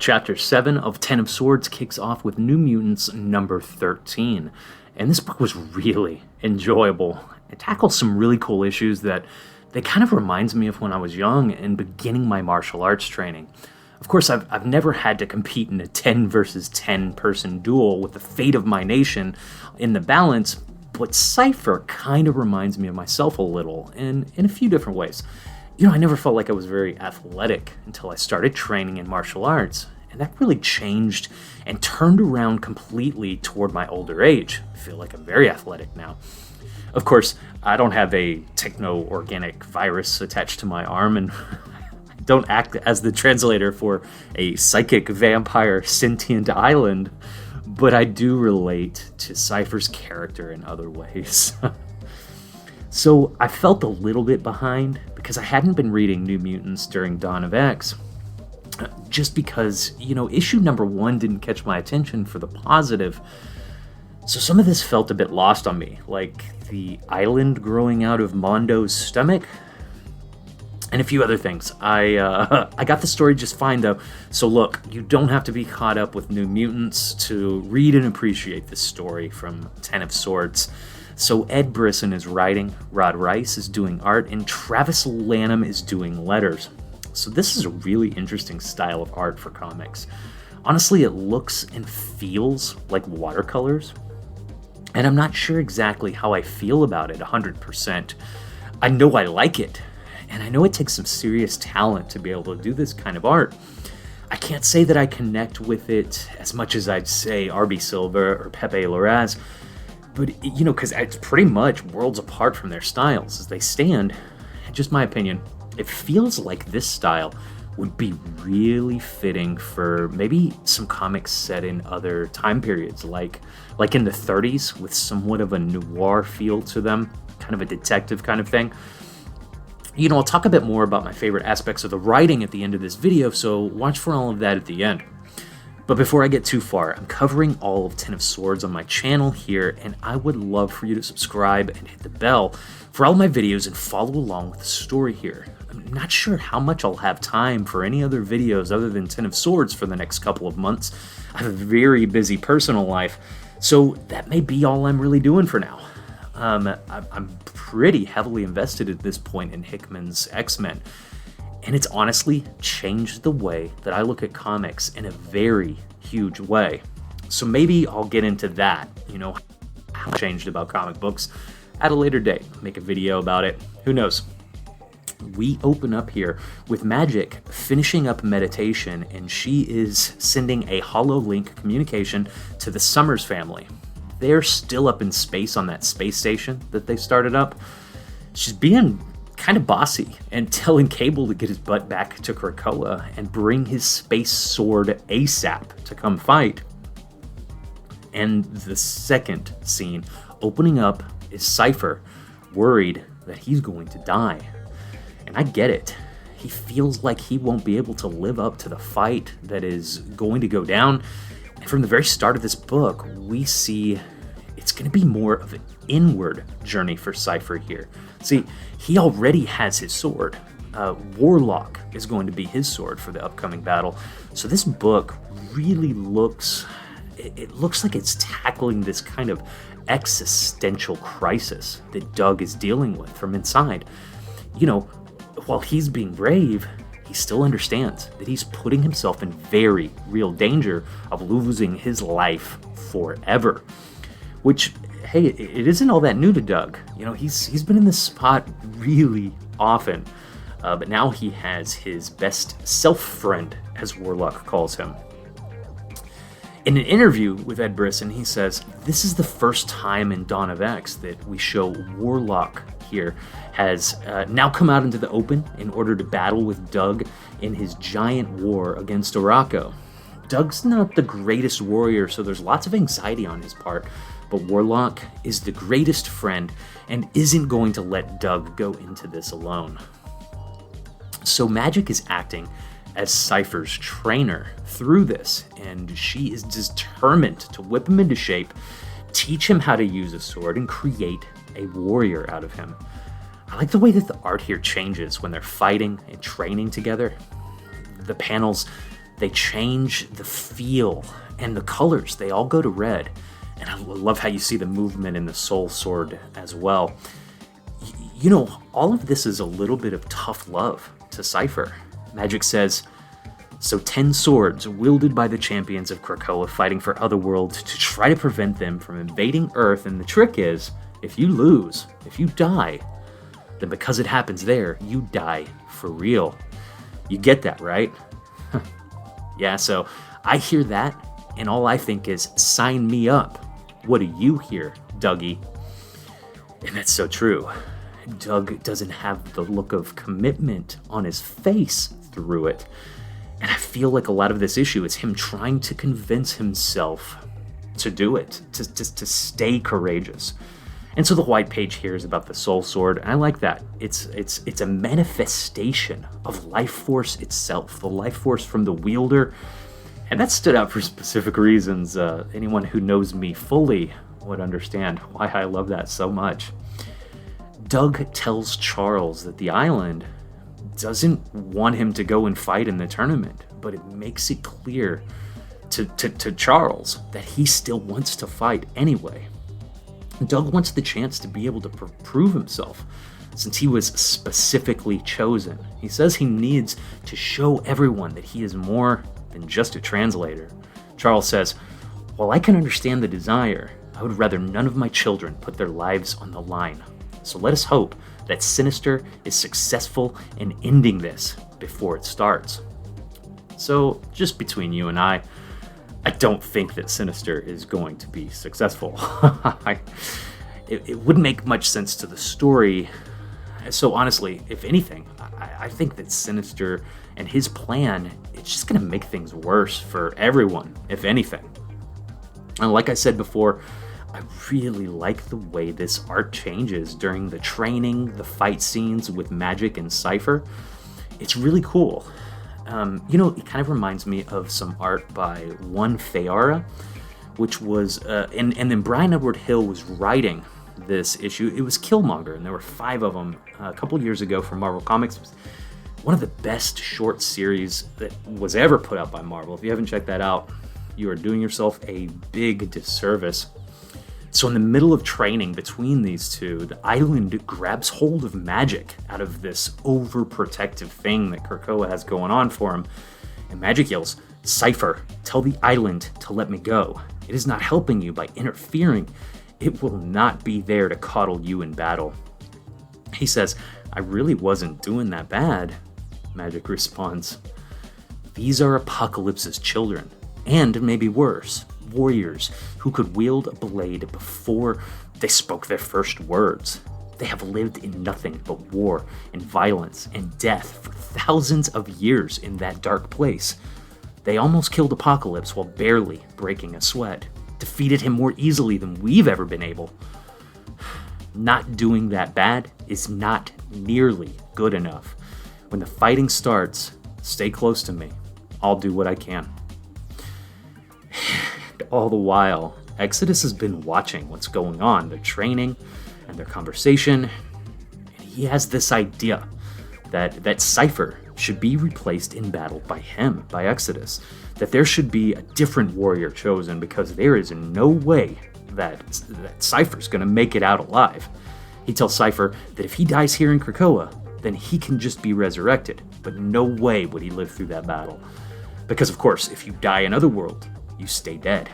Chapter 7 of 10 of Swords kicks off with New Mutants number 13. And this book was really enjoyable. It tackles some really cool issues that kind of reminds me of when I was young and beginning my martial arts training. Of course, I've never had to compete in a 10 versus 10 person duel with the fate of my nation in the balance, but Cypher kind of reminds me of myself a little, and in a few different ways. You know, I never felt like I was very athletic until I started training in martial arts, and that really changed and turned around completely toward my older age. I feel like I'm very athletic now. Of course, I don't have a techno-organic virus attached to my arm, and don't act as the translator for a psychic vampire sentient island, but I do relate to Cypher's character in other ways. So I felt a little bit behind because I hadn't been reading New Mutants during Dawn of X, just because, issue number 1 didn't catch my attention for the positive. So some of this felt a bit lost on me, like the island growing out of Mundo's stomach, and a few other things. I got the story just fine, though. So look, you don't have to be caught up with New Mutants to read and appreciate this story from 10 of Swords. So Ed Brisson is writing, Rod Reis is doing art, and Travis Lanham is doing letters. So this is a really interesting style of art for comics. Honestly, it looks and feels like watercolors, and I'm not sure exactly how I feel about it 100%. I know I like it, and I know it takes some serious talent to be able to do this kind of art. I can't say that I connect with it as much as I'd say R.B. Silva or Pepe Larraz, but, because it's pretty much worlds apart from their styles as they stand. Just my opinion, it feels like this style would be really fitting for maybe some comics set in other time periods, like in the 30s with somewhat of a noir feel to them, kind of a detective kind of thing. I'll talk a bit more about my favorite aspects of the writing at the end of this video, so watch for all of that at the end. But before I get too far, I'm covering all of 10 of Swords on my channel here, and I would love for you to subscribe and hit the bell for all my videos and follow along with the story here. I'm not sure how much I'll have time for any other videos other than 10 of Swords for the next couple of months. I have a very busy personal life, so that may be all I'm really doing for now. I'm pretty heavily invested at this point in Hickman's X-Men, and it's honestly changed the way that I look at comics in a very huge way. So maybe I'll get into that, how it changed about comic books at a later date. Make a video about it. Who knows? We open up here with Magik finishing up meditation, and she is sending a hollow link communication to the Summers family. They're still up in space on that space station that they started up. She's being kind of bossy and telling Cable to get his butt back to Krakoa and bring his space sword ASAP to come fight. And the second scene opening up is Cypher, worried that he's going to die. And I get it. He feels like he won't be able to live up to the fight that is going to go down. And from the very start of this book, we see it's going to be more of an inward journey for Cypher here. See, he already has his sword. Warlock is going to be his sword for the upcoming battle. So this book really looks like it's tackling this kind of existential crisis that Doug is dealing with from inside. While he's being brave, he still understands that he's putting himself in very real danger of losing his life forever. Which, hey, it isn't all that new to Doug. He's been in this spot really often, but now he has his best self-friend, as Warlock calls him. In an interview with Ed Brisson, he says, "This is the first time in Dawn of X that we show Warlock here has now come out into the open in order to battle with Doug in his giant war against Arakko. Doug's not the greatest warrior, so there's lots of anxiety on his part, but Warlock is the greatest friend and isn't going to let Doug go into this alone." So Magik is acting as Cypher's trainer through this, and she is determined to whip him into shape, teach him how to use a sword, and create a warrior out of him. I like the way that the art here changes when they're fighting and training together. The panels, They change the feel and the colors. They all go to red. And I love how you see the movement in the soul sword as well. You know, all of this is a little bit of tough love to Cypher. Magik says, so 10 swords wielded by the champions of Krakoa fighting for Otherworld to try to prevent them from invading Earth. And the trick is, if you lose, if you die, then because it happens there, you die for real. You get that, right? Yeah, so I hear that, and all I think is, sign me up. What do you hear, Dougie? And that's so true. Doug doesn't have the look of commitment on his face through it. And I feel like a lot of this issue is him trying to convince himself to do it, to stay courageous. And so the white page here is about the soul sword, and I like that. It's a manifestation of life force itself, the life force from the wielder. And that stood out for specific reasons. Anyone who knows me fully would understand why I love that so much. Doug tells Charles that the island doesn't want him to go and fight in the tournament, but it makes it clear to Charles that he still wants to fight anyway. Doug wants the chance to be able to prove himself, since he was specifically chosen. He says he needs to show everyone that he is more than just a translator. Charles says, while I can understand the desire, I would rather none of my children put their lives on the line. So let us hope that Sinister is successful in ending this before it starts. So, just between you and I don't think that Sinister is going to be successful. It wouldn't make much sense to the story. So honestly, if anything, I think that Sinister and his plan, it's just going to make things worse for everyone, if anything. And like I said before, I really like the way this art changes during the training, the fight scenes with Magik and Cypher. It's really cool. It kind of reminds me of some art by one Fayara, which was, and then Brian Edward Hill was writing this issue. It was Killmonger, and there were 5 of them a couple years ago from Marvel Comics. It was one of the best short series that was ever put out by Marvel. If you haven't checked that out, you are doing yourself a big disservice. So in the middle of training between these two, the island grabs hold of Magik out of this overprotective thing that Krakoa has going on for him. And Magik yells, Cypher, tell the island to let me go. It is not helping you by interfering. It will not be there to coddle you in battle. He says, I really wasn't doing that bad. Magik responds, these are Apocalypse's children, and maybe worse, warriors who could wield a blade before they spoke their first words. They have lived in nothing but war and violence and death for thousands of years in that dark place. They almost killed Apocalypse while barely breaking a sweat, defeated him more easily than we've ever been able. Not doing that bad is not nearly good enough. When the fighting starts, stay close to me. I'll do what I can. All the while, Exodus has been watching what's going on, their training and their conversation. And he has this idea that Cypher should be replaced in battle by him, by Exodus. That there should be a different warrior chosen because there is no way that Cypher's going to make it out alive. He tells Cypher that if he dies here in Krakoa, then he can just be resurrected. But no way would he live through that battle. Because of course, if you die in Otherworld, you stay dead.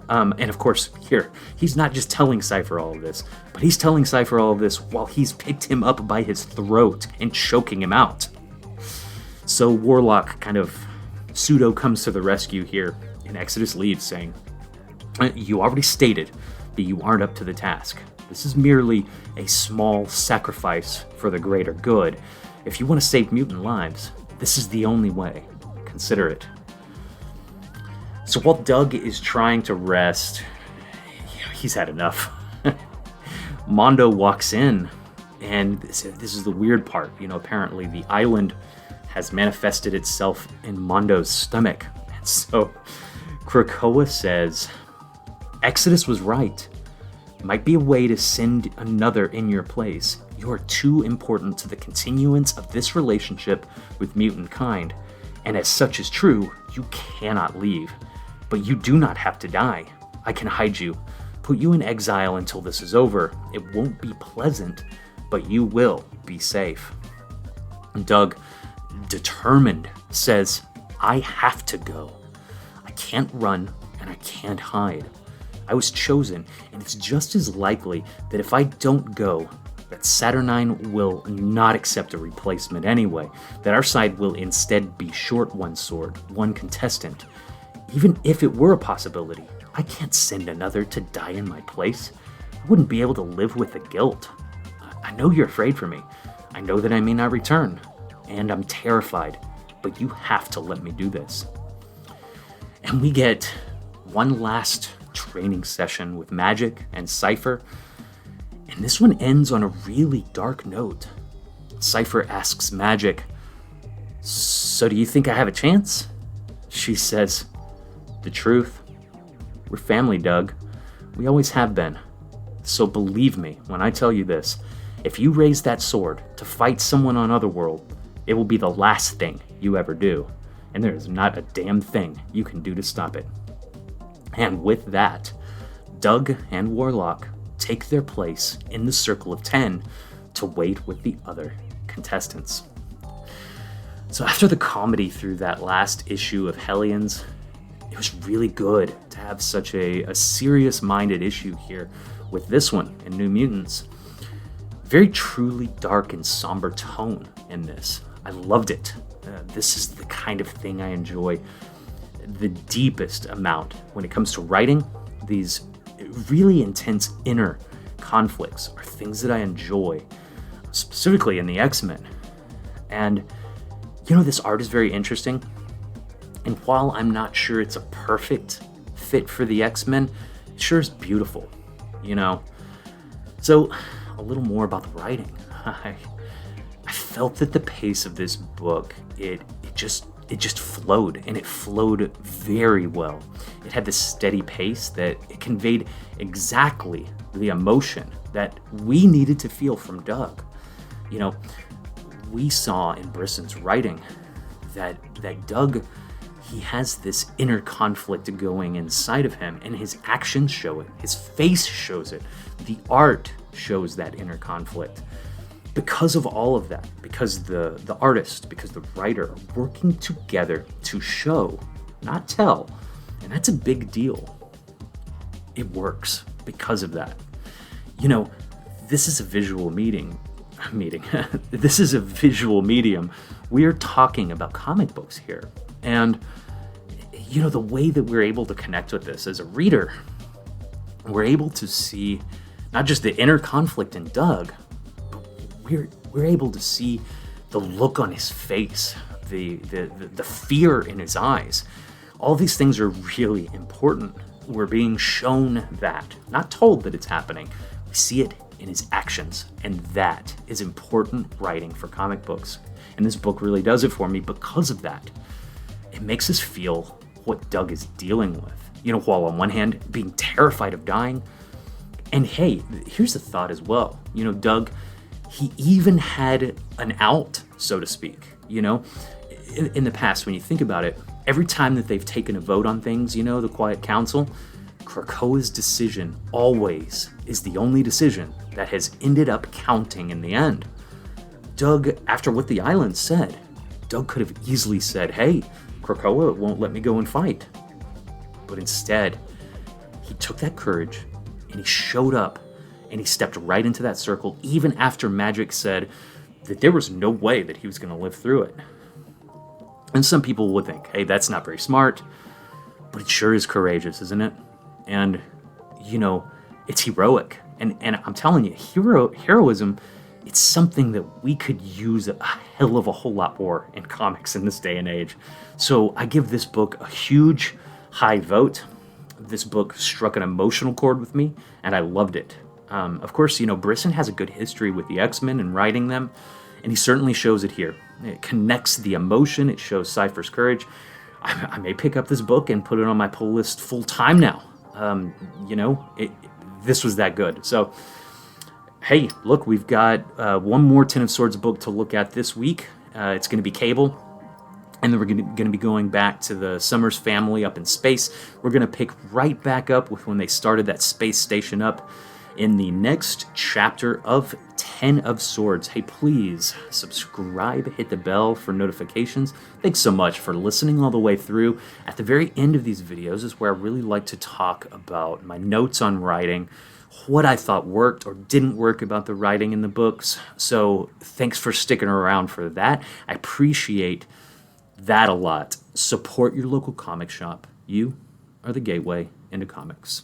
And of course, here, he's not just telling Cypher all of this, but he's telling Cypher all of this while he's picked him up by his throat and choking him out. So Warlock kind of pseudo comes to the rescue here, and Exodus leaves saying, you already stated that you aren't up to the task. This is merely a small sacrifice for the greater good. If you want to save mutant lives, this is the only way. Consider it. So while Doug is trying to rest, he's had enough. Mundo walks in, and this is the weird part. Apparently the island has manifested itself in Mundo's stomach. And so Krakoa says, Exodus was right. Might be a way to send another in your place. You are too important to the continuance of this relationship with mutant kind. And as such is true, You cannot leave. But you do not have to die. I can hide you, put you in exile until this is over. It won't be pleasant, but you will be safe. And Doug, determined, says, I have to go. I can't run and I can't hide. I was chosen, and it's just as likely that if I don't go, that Saturnine will not accept a replacement anyway, that our side will instead be short one sword, one contestant. Even if it were a possibility, I can't send another to die in my place. I wouldn't be able to live with the guilt. I know you're afraid for me. I know that I may not return, and I'm terrified, but you have to let me do this. And we get one last training session with Magik and Cypher, and this one ends on a really dark note. Cypher asks Magik, so do you think I have a chance? She says, the truth, we're family, Doug. We always have been. So believe me when I tell you this, if you raise that sword to fight someone on Otherworld, it will be the last thing you ever do, and there is not a damn thing you can do to stop it. And with that, Doug and Warlock take their place in the Circle of 10 to wait with the other contestants. So after the comedy through that last issue of Hellions, it was really good to have such a serious-minded issue here with this one in New Mutants. Very truly dark and somber tone in this. I loved it. This is the kind of thing I enjoy the deepest amount when it comes to writing. These really intense inner conflicts are things that I enjoy, specifically in the X-Men. And, this art is very interesting. And while I'm not sure it's a perfect fit for the X-Men, it sure is beautiful, So, a little more about the writing. I felt that the pace of this book, it just flowed, and it flowed very well. It had this steady pace that it conveyed exactly the emotion that we needed to feel from Doug. We saw in Brisson's writing that Doug, he has this inner conflict going inside of him, and his actions show it. His face shows it. The art shows that inner conflict. Because of all of that, because the artist, because the writer are working together to show, not tell, and that's a big deal. It works because of that. This is a visual meeting. This is a visual medium. We are talking about comic books here. And, the way that we're able to connect with this as a reader, we're able to see not just the inner conflict in Doug, we're able to see the look on his face, the fear in his eyes. All these things are really important. We're being shown that, not told that it's happening. We see it in his actions, and that is important writing for comic books. And this book really does it for me because of that. It makes us feel what Doug is dealing with. While on one hand, being terrified of dying. And hey, here's the thought as well. Doug, he even had an out, so to speak. In the past, when you think about it, every time that they've taken a vote on things, the Quiet Council, Krakoa's decision always is the only decision that has ended up counting in the end. Doug, after what the island said, Doug could have easily said, hey, Krakoa won't let me go and fight. But instead, he took that courage and he showed up and he stepped right into that circle, even after Magik said that there was no way that he was going to live through it. And some people would think, hey, that's not very smart, but it sure is courageous, isn't it? And, it's heroic. And I'm telling you, heroism, it's something that we could use a hell of a whole lot more in comics in this day and age. So I give this book a huge high vote. This book struck an emotional chord with me, and I loved it. Of course, Brisson has a good history with the X-Men and writing them, and he certainly shows it here. It connects the emotion. It shows Cypher's courage. I may pick up this book and put it on my pull list full time now. This was that good. So, hey, look, we've got one more Ten of Swords book to look at this week. It's going to be Cable. And then we're going to be going back to the Summers family up in space. We're going to pick right back up with when they started that space station up in the next chapter of 10 of Swords. Hey, please subscribe, hit the bell for notifications. Thanks so much for listening all the way through. At the very end of these videos is where I really like to talk about my notes on writing, what I thought worked or didn't work about the writing in the books. So thanks for sticking around for that. I appreciate that a lot. Support your local comic shop. You are the gateway into comics.